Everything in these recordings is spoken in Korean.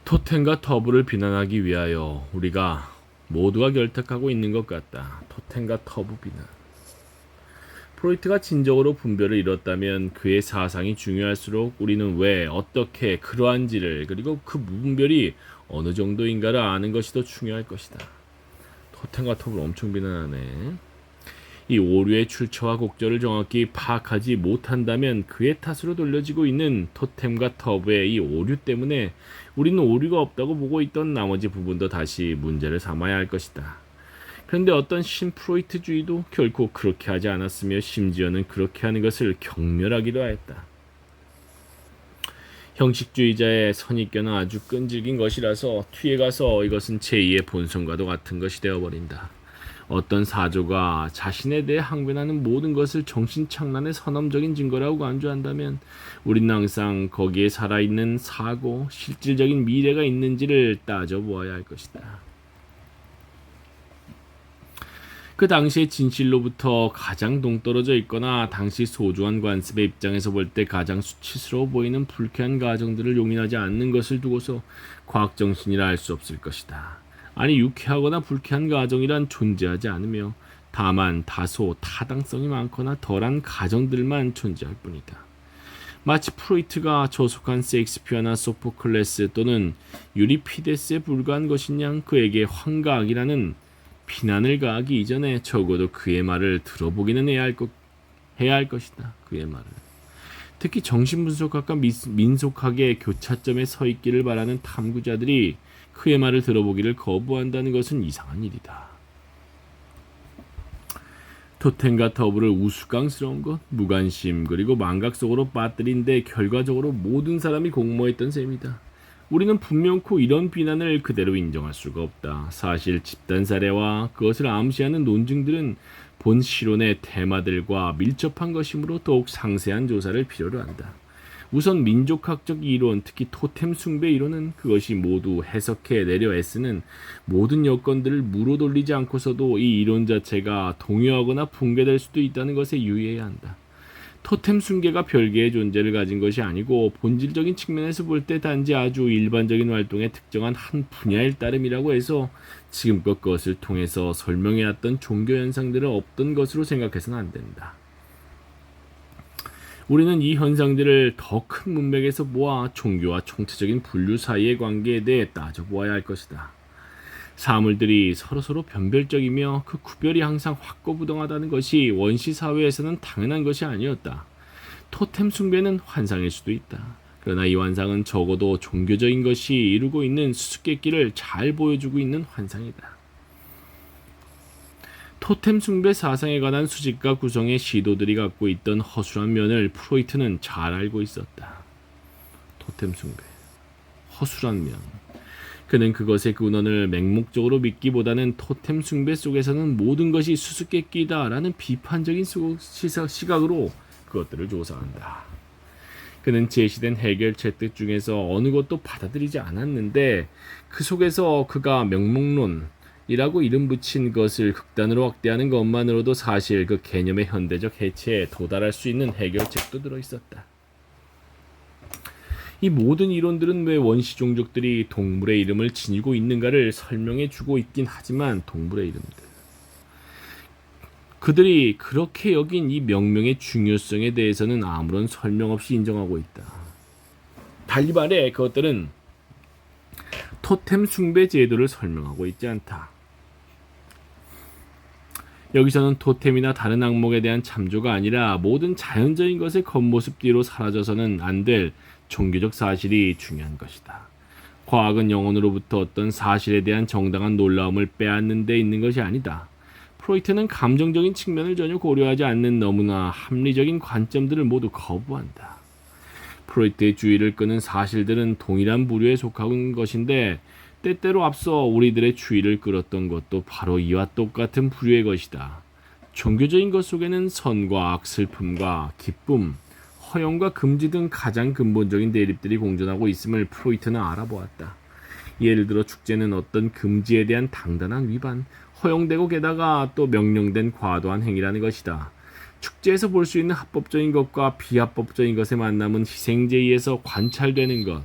토템과 터부를 비난하기 위하여 우리가 모두가 결탁하고 있는 것 같다. 토템과 터부 비난. 프로이트가 진정으로 분별을 잃었다면 그의 사상이 중요할수록 우리는 왜, 어떻게, 그러한지를, 그리고 그 분별이 어느 정도인가를 아는 것이 더 중요할 것이다. 토템과 터부를 엄청 비난하네. 이 오류의 출처와 곡절을 정확히 파악하지 못한다면 그의 탓으로 돌려지고 있는 토템과 터부의 이 오류 때문에 우리는 오류가 없다고 보고 있던 나머지 부분도 다시 문제를 삼아야 할 것이다. 그런데 어떤 신프로이트주의도 결코 그렇게 하지 않았으며 심지어는 그렇게 하는 것을 경멸하기도 하였다. 형식주의자의 선입견은 아주 끈질긴 것이라서 뒤에 가서 이것은 제2의 본성과도 같은 것이 되어버린다. 어떤 사조가 자신에 대해 항변하는 모든 것을 정신착란의 선언적인 증거라고 간주한다면 우리는 항상 거기에 살아있는 사고, 실질적인 미래가 있는지를 따져보아야 할 것이다. 그 당시의 진실로부터 가장 동떨어져 있거나 당시 소중한 관습의 입장에서 볼 때 가장 수치스러워 보이는 불쾌한 가정들을 용인하지 않는 것을 두고서 과학정신이라 할 수 없을 것이다. 아니, 유쾌하거나 불쾌한 가정이란 존재하지 않으며 다만 다소 타당성이 많거나 덜한 가정들만 존재할 뿐이다. 마치 프로이트가 저속한 셰익스피어나 소포클레스 또는 유리피데스에 불과한 것인 양 그에게 환각이라는 비난을 가하기 이전에 적어도 그의 말을 들어보기는 해야 할 것이다. 그의 말을. 특히 정신분석학과 민속학의 교차점에 서 있기를 바라는 탐구자들이 그의 말을 들어보기를 거부한다는 것은 이상한 일이다. 토템과 터부를 우스꽝스러운 것, 무관심, 그리고 망각 속으로 빠뜨린 데 결과적으로 모든 사람이 공모했던 셈이다. 우리는 분명코 이런 비난을 그대로 인정할 수가 없다. 사실 집단 사례와 그것을 암시하는 논증들은 본 실론의 테마들과 밀접한 것이므로 더욱 상세한 조사를 필요로 한다. 우선 민족학적 이론, 특히 토템 숭배 이론은 그것이 모두 해석해 내려 애쓰는 모든 여건들을 무로 돌리지 않고서도 이 이론 자체가 동요하거나 붕괴될 수도 있다는 것에 유의해야 한다. 토템 숭배가 별개의 존재를 가진 것이 아니고 본질적인 측면에서 볼 때 단지 아주 일반적인 활동의 특정한 한 분야일 따름이라고 해서 지금껏 그것을 통해서 설명해왔던 종교 현상들은 없던 것으로 생각해서는 안 된다. 우리는 이 현상들을 더 큰 문맥에서 모아 종교와 총체적인 분류 사이의 관계에 대해 따져보아야 할 것이다. 사물들이 서로서로 변별적이며 그 구별이 항상 확고부동하다는 것이 원시 사회에서는 당연한 것이 아니었다. 토템 숭배는 환상일 수도 있다. 그러나 이 환상은 적어도 종교적인 것이 이루고 있는 수수께끼를 잘 보여주고 있는 환상이다. 토템 숭배 사상에 관한 수집과 구성의 시도들이 갖고 있던 허술한 면을 프로이트는 잘 알고 있었다. 토템 숭배, 허술한 면. 그는 그것의 근원을 맹목적으로 믿기보다는 토템 숭배 속에서는 모든 것이 수수께끼다라는 비판적인 시각으로 그것들을 조사한다. 그는 제시된 해결책 중에서 어느 것도 받아들이지 않았는데 그 속에서 그가 명목론이라고 이름 붙인 것을 극단으로 확대하는 것만으로도 사실 그 개념의 현대적 해체에 도달할 수 있는 해결책도 들어있었다. 이 모든 이론들은 왜 원시 종족들이 동물의 이름을 지니고 있는가를 설명해 주고 있긴 하지만 동물의 이름들. 그들이 그렇게 여긴 이 명명의 중요성에 대해서는 아무런 설명 없이 인정하고 있다. 달리 말해 그것들은 토템 숭배 제도를 설명하고 있지 않다. 여기서는 토템이나 다른 항목에 대한 참조가 아니라 모든 자연적인 것의 겉모습 뒤로 사라져서는 안 될 종교적 사실이 중요한 것이다. 과학은 영혼으로부터 어떤 사실에 대한 정당한 놀라움을 빼앗는 데 있는 것이 아니다. 프로이트는 감정적인 측면을 전혀 고려하지 않는 너무나 합리적인 관점들을 모두 거부한다. 프로이트의 주의를 끄는 사실들은 동일한 부류에 속한 것인데 때때로 앞서 우리들의 주의를 끌었던 것도 바로 이와 똑같은 부류의 것이다. 종교적인 것 속에는 선과 악, 슬픔과 기쁨, 허용과 금지 등 가장 근본적인 대립들이 공존하고 있음을 프로이트는 알아보았다. 예를 들어 축제는 어떤 금지에 대한 당단한 위반, 허용되고 게다가 또 명령된 과도한 행위라는 것이다. 축제에서 볼 수 있는 합법적인 것과 비합법적인 것의 만남은 희생제의에서 관찰되는 것.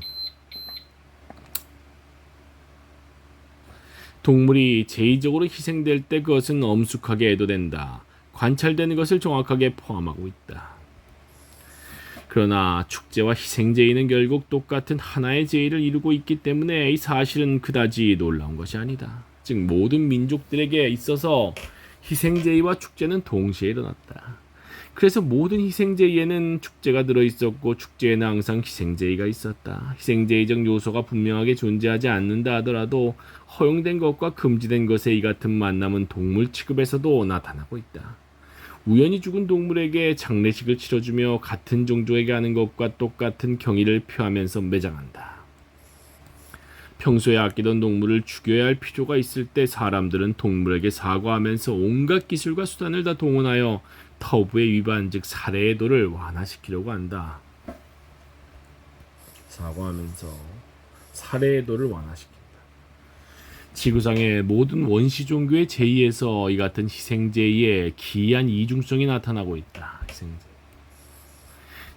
동물이 제의적으로 희생될 때 그것은 엄숙하게 애도된다. 관찰되는 것을 정확하게 포함하고 있다. 그러나 축제와 희생제의는 결국 똑같은 하나의 제의를 이루고 있기 때문에 이 사실은 그다지 놀라운 것이 아니다. 즉 모든 민족들에게 있어서 희생제의와 축제는 동시에 일어났다. 그래서 모든 희생제의에는 축제가 들어있었고 축제에는 항상 희생제의가 있었다. 희생제의적 요소가 분명하게 존재하지 않는다 하더라도 허용된 것과 금지된 것의 이 같은 만남은 동물 취급에서도 나타나고 있다. 우연히 죽은 동물에게 장례식을 치러주며 같은 종족에게 하는 것과 똑같은 경의를 표하면서 매장한다. 평소에 아끼던 동물을 죽여야 할 필요가 있을 때 사람들은 동물에게 사과하면서 온갖 기술과 수단을 다 동원하여 터부의 위반 즉 살해의 도를 완화시키려고 한다. 사과하면서 살해의 도를 완화시킨다. 지구상의 모든 원시 종교의 제의에서 이 같은 희생제의의 기이한 이중성이 나타나고 있다.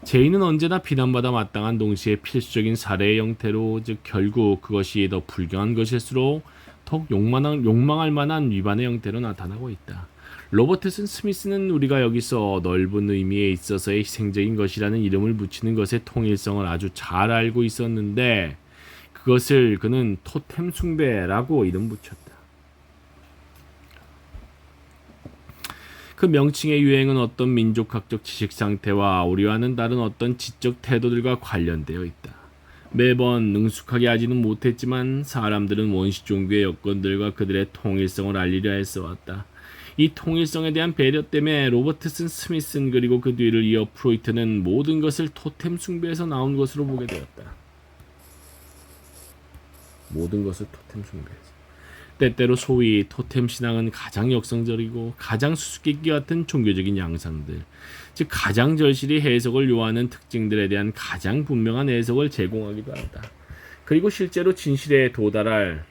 제의는 언제나 비난받아 마땅한 동시에 필수적인 살해의 형태로 즉 결국 그것이 더 불경한 것일수록 더욱 욕망할 만한 위반의 형태로 나타나고 있다. 로버트슨 스미스는 우리가 여기서 넓은 의미에 있어서의 희생적인 것이라는 이름을 붙이는 것의 통일성을 아주 잘 알고 있었는데 그것을 그는 토템 숭배라고 이름 붙였다. 그 명칭의 유행은 어떤 민족학적 지식 상태와 우리와는 다른 어떤 지적 태도들과 관련되어 있다. 매번 능숙하게 하지는 못했지만 사람들은 원시 종교의 여건들과 그들의 통일성을 알리려 애써왔다. 이 통일성에 대한 배려 때문에 로버트슨 스미스는 그리고 그 뒤를 이어 프로이트는 모든 것을 토템 숭배에서 나온 것으로 보게 되었다. 모든 것을 토템 숭배에서. 때때로 소위 토템 신앙은 가장 역성적이고 가장 수수께끼 같은 종교적인 양상들, 즉 가장 절실히 해석을 요하는 특징들에 대한 가장 분명한 해석을 제공하기도 한다. 그리고 실제로 진실에 도달할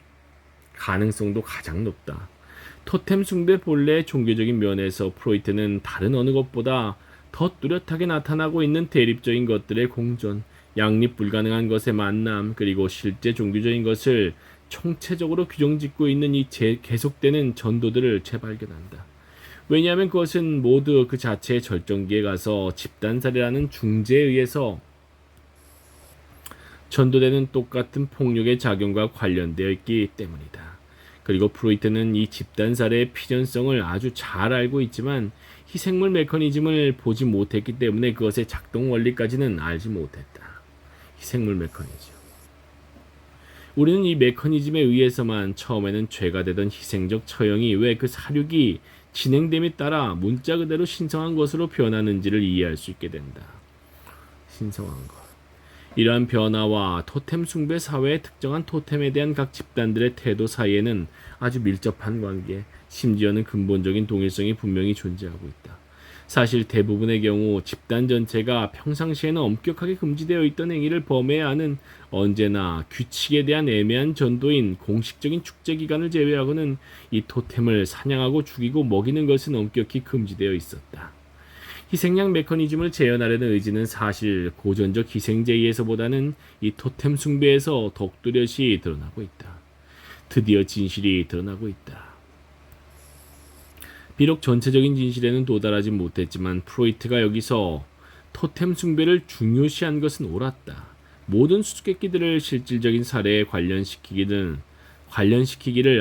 가능성도 가장 높다. 토템 숭배 본래의 종교적인 면에서 프로이트는 다른 어느 것보다 더 뚜렷하게 나타나고 있는 대립적인 것들의 공존, 양립 불가능한 것의 만남, 그리고 실제 종교적인 것을 총체적으로 규정짓고 있는 이 계속되는 전도들을 재발견한다. 왜냐하면 그것은 모두 그 자체의 절정기에 가서 집단살해라는 중재에 의해서 전도되는 똑같은 폭력의 작용과 관련되어 있기 때문이다. 그리고 프로이트는 이 집단살해의 필연성을 아주 잘 알고 있지만 희생물 메커니즘을 보지 못했기 때문에 그것의 작동 원리까지는 알지 못했다. 희생물 메커니즘. 우리는 이 메커니즘에 의해서만 처음에는 죄가 되던 희생적 처형이 왜 그 사륙이 진행됨에 따라 문자 그대로 신성한 것으로 변하는지를 이해할 수 있게 된다. 신성한 것. 이러한 변화와 토템 숭배 사회의 특정한 토템에 대한 각 집단들의 태도 사이에는 아주 밀접한 관계, 심지어는 근본적인 동일성이 분명히 존재하고 있다. 사실 대부분의 경우 집단 전체가 평상시에는 엄격하게 금지되어 있던 행위를 범해야 하는 언제나 규칙에 대한 애매한 전도인 공식적인 축제 기간을 제외하고는 이 토템을 사냥하고 죽이고 먹이는 것은 엄격히 금지되어 있었다. 희생양 메커니즘을 재현하려는 의지는 사실 고전적 희생제의에서보다는 이 토템 숭배에서 더욱 뚜렷이 드러나고 있다. 드디어 진실이 드러나고 있다. 비록 전체적인 진실에는 도달하지 못했지만 프로이트가 여기서 토템 숭배를 중요시한 것은 옳았다. 모든 수수께끼들을 실질적인 사례에 관련시키기를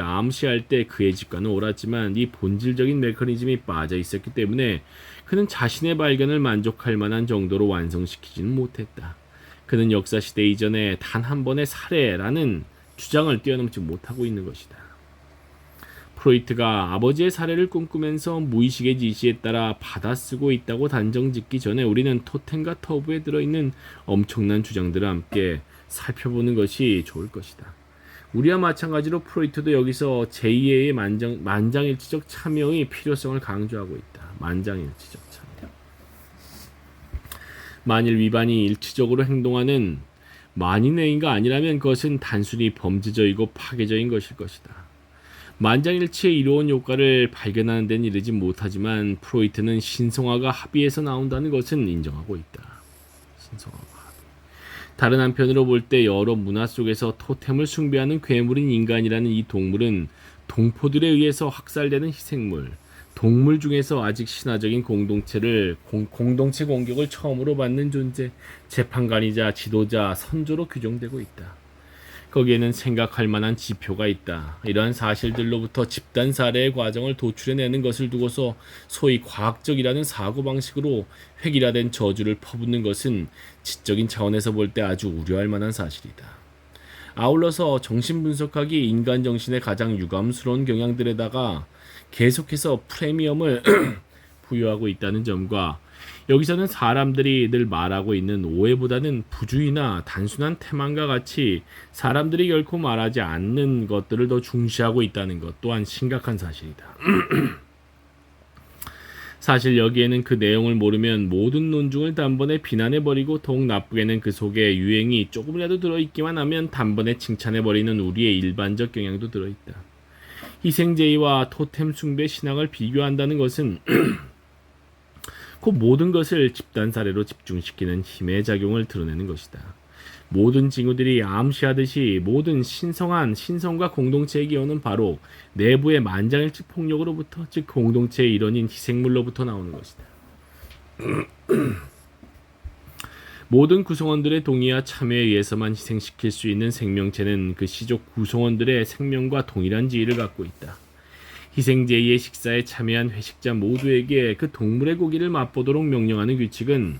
암시할 때 그의 직관은 옳았지만 이 본질적인 메커니즘이 빠져 있었기 때문에 그는 자신의 발견을 만족할 만한 정도로 완성시키지는 못했다. 그는 역사시대 이전에 단 한 번의 사례라는 주장을 뛰어넘지 못하고 있는 것이다. 프로이트가 아버지의 사례를 꿈꾸면서 무의식의 지시에 따라 받아쓰고 있다고 단정짓기 전에 우리는 토템과 터부에 들어있는 엄청난 주장들을 함께 살펴보는 것이 좋을 것이다. 우리와 마찬가지로 프로이트도 여기서 제2의 만장일치적 참여의 필요성을 강조하고 있다. 만장일치적 참여. 만일 위반이 일치적으로 행동하는 만인행위가 아니라면 그것은 단순히 범죄적이고 파괴적인 것일 것이다. 만장일치의 이로운 효과를 발견하는 데는 이르지 못하지만 프로이트는 신성화가 합의에서 나온다는 것은 인정하고 있다. 신성화가 합의. 다른 한편으로 볼 때 여러 문화 속에서 토템을 숭배하는 괴물인 인간이라는 이 동물은 동포들에 의해서 학살되는 희생물, 동물 중에서 아직 신화적인 공동체 공격을 처음으로 받는 존재, 재판관이자 지도자, 선조로 규정되고 있다. 거기에는 생각할 만한 지표가 있다. 이러한 사실들로부터 집단 살해의 과정을 도출해내는 것을 두고서 소위 과학적이라는 사고방식으로 획일화된 저주를 퍼붓는 것은 지적인 차원에서 볼 때 아주 우려할 만한 사실이다. 아울러서 정신분석학이 인간 정신의 가장 유감스러운 경향들에다가 계속해서 프리미엄을 부여하고 있다는 점과 여기서는 사람들이 늘 말하고 있는 오해보다는 부주의나 단순한 태만과 같이 사람들이 결코 말하지 않는 것들을 더 중시하고 있다는 것 또한 심각한 사실이다. 사실 여기에는 그 내용을 모르면 모든 논중을 단번에 비난해버리고 더욱 나쁘게는 그 속에 유행이 조금이라도 들어있기만 하면 단번에 칭찬해버리는 우리의 일반적 경향도 들어있다. 희생제의와 토템 숭배 신앙을 비교한다는 것은 그 모든 것을 집단 사례로 집중시키는 힘의 작용을 드러내는 것이다. 모든 징후들이 암시하듯이 모든 신성과 공동체의 기원은 바로 내부의 만장일치 폭력으로부터, 즉 공동체의 일원인 희생물로부터 나오는 것이다. 모든 구성원들의 동의와 참여에 의해서만 희생시킬 수 있는 생명체는 그 시족 구성원들의 생명과 동일한 지위를 갖고 있다. 희생제의의 식사에 참여한 회식자 모두에게 그 동물의 고기를 맛보도록 명령하는 규칙은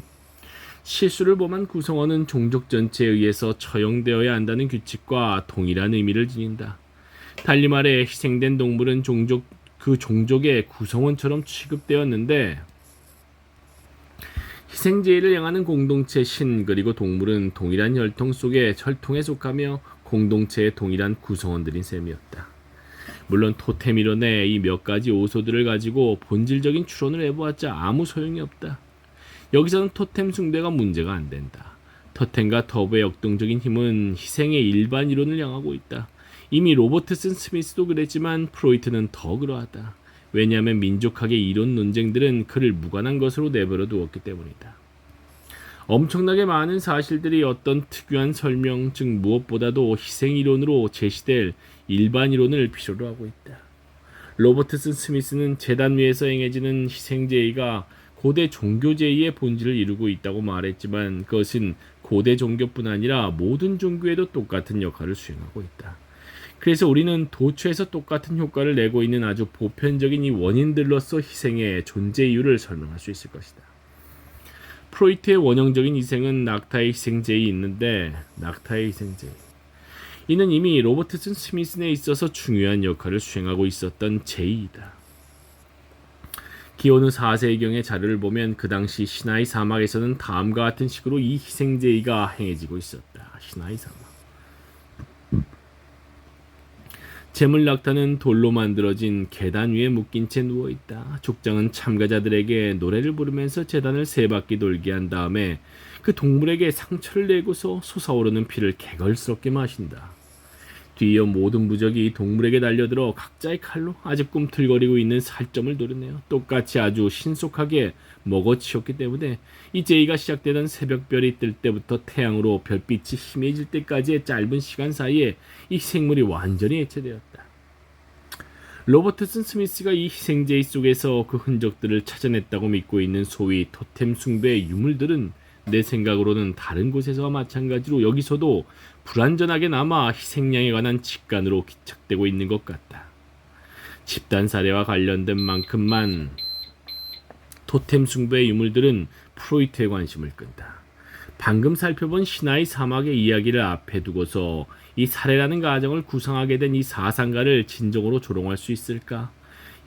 실수를 범한 구성원은 종족 전체에 의해서 처형되어야 한다는 규칙과 동일한 의미를 지닌다. 달리 말해 희생된 동물은 그 종족의 구성원처럼 취급되었는데 희생제의를 향하는 공동체 신 그리고 동물은 동일한 혈통에 속하며 공동체의 동일한 구성원들인 셈이었다. 물론 토템 이론의 이 몇 가지 요소들을 가지고 본질적인 추론을 해보았자 아무 소용이 없다. 여기서는 토템 숭배가 문제가 안 된다. 토템과 터브의 역동적인 힘은 희생의 일반 이론을 향하고 있다. 이미 로버트슨 스미스도 그랬지만 프로이트는 더 그러하다. 왜냐하면 민족학의 이론 논쟁들은 그를 무관한 것으로 내버려 두었기 때문이다. 엄청나게 많은 사실들이 어떤 특유한 설명, 즉 무엇보다도 희생 이론으로 제시될 일반 이론을 필요로 하고 있다. 로버트슨 스미스는 제단 위에서 행해지는 희생제의가 고대 종교제의의 본질을 이루고 있다고 말했지만 그것은 고대 종교뿐 아니라 모든 종교에도 똑같은 역할을 수행하고 있다. 그래서 우리는 도처에서 똑같은 효과를 내고 있는 아주 보편적인 이 원인들로서 희생의 존재 이유를 설명할 수 있을 것이다. 프로이트의 원형적인 희생은 낙타의 희생제의 있는데 낙타의 희생제의 이는 이미 로버트슨 스미슨에 있어서 중요한 역할을 수행하고 있었던 제의이다. 기원후 4세기경의 자료를 보면 그 당시 시나이 사막에서는 다음과 같은 식으로 이 희생제의가 행해지고 있었다. 시나이 사막 제물 낙타는 돌로 만들어진 계단 위에 묶인 채 누워있다. 족장은 참가자들에게 노래를 부르면서 제단을 3바퀴 돌게 한 다음에 그 동물에게 상처를 내고서 솟아오르는 피를 개걸스럽게 마신다. 뒤이어 모든 부적이 동물에게 달려들어 각자의 칼로 아직 꿈틀거리고 있는 살점을 노려내어 똑같이 아주 신속하게 먹어치웠기 때문에 이 제의가 시작되던 새벽별이 뜰 때부터 태양으로 별빛이 희미해질 때까지의 짧은 시간 사이에 이 생물이 완전히 해체되었다. 로버트슨 스미스가 이 희생제의 속에서 그 흔적들을 찾아냈다고 믿고 있는 소위 토템 숭배의 유물들은 내 생각으로는 다른 곳에서와 마찬가지로 여기서도 불완전하게 남아 희생양에 관한 직관으로 기착되고 있는 것 같다. 집단 사례와 관련된 만큼만 토템 숭배의 유물들은 프로이트의 관심을 끈다. 방금 살펴본 시나이 사막의 이야기를 앞에 두고서 이 사례라는 가정을 구성하게 된 이 사상가를 진정으로 조롱할 수 있을까?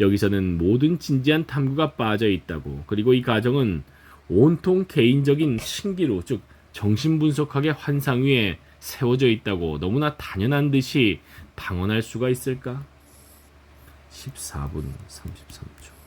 여기서는 모든 진지한 탐구가 빠져 있다고, 그리고 이 가정은 온통 개인적인 신기로, 즉 정신분석학의 환상 위에 세워져 있다고 너무나 당연한 듯이 방언할 수가 있을까? 14분 33초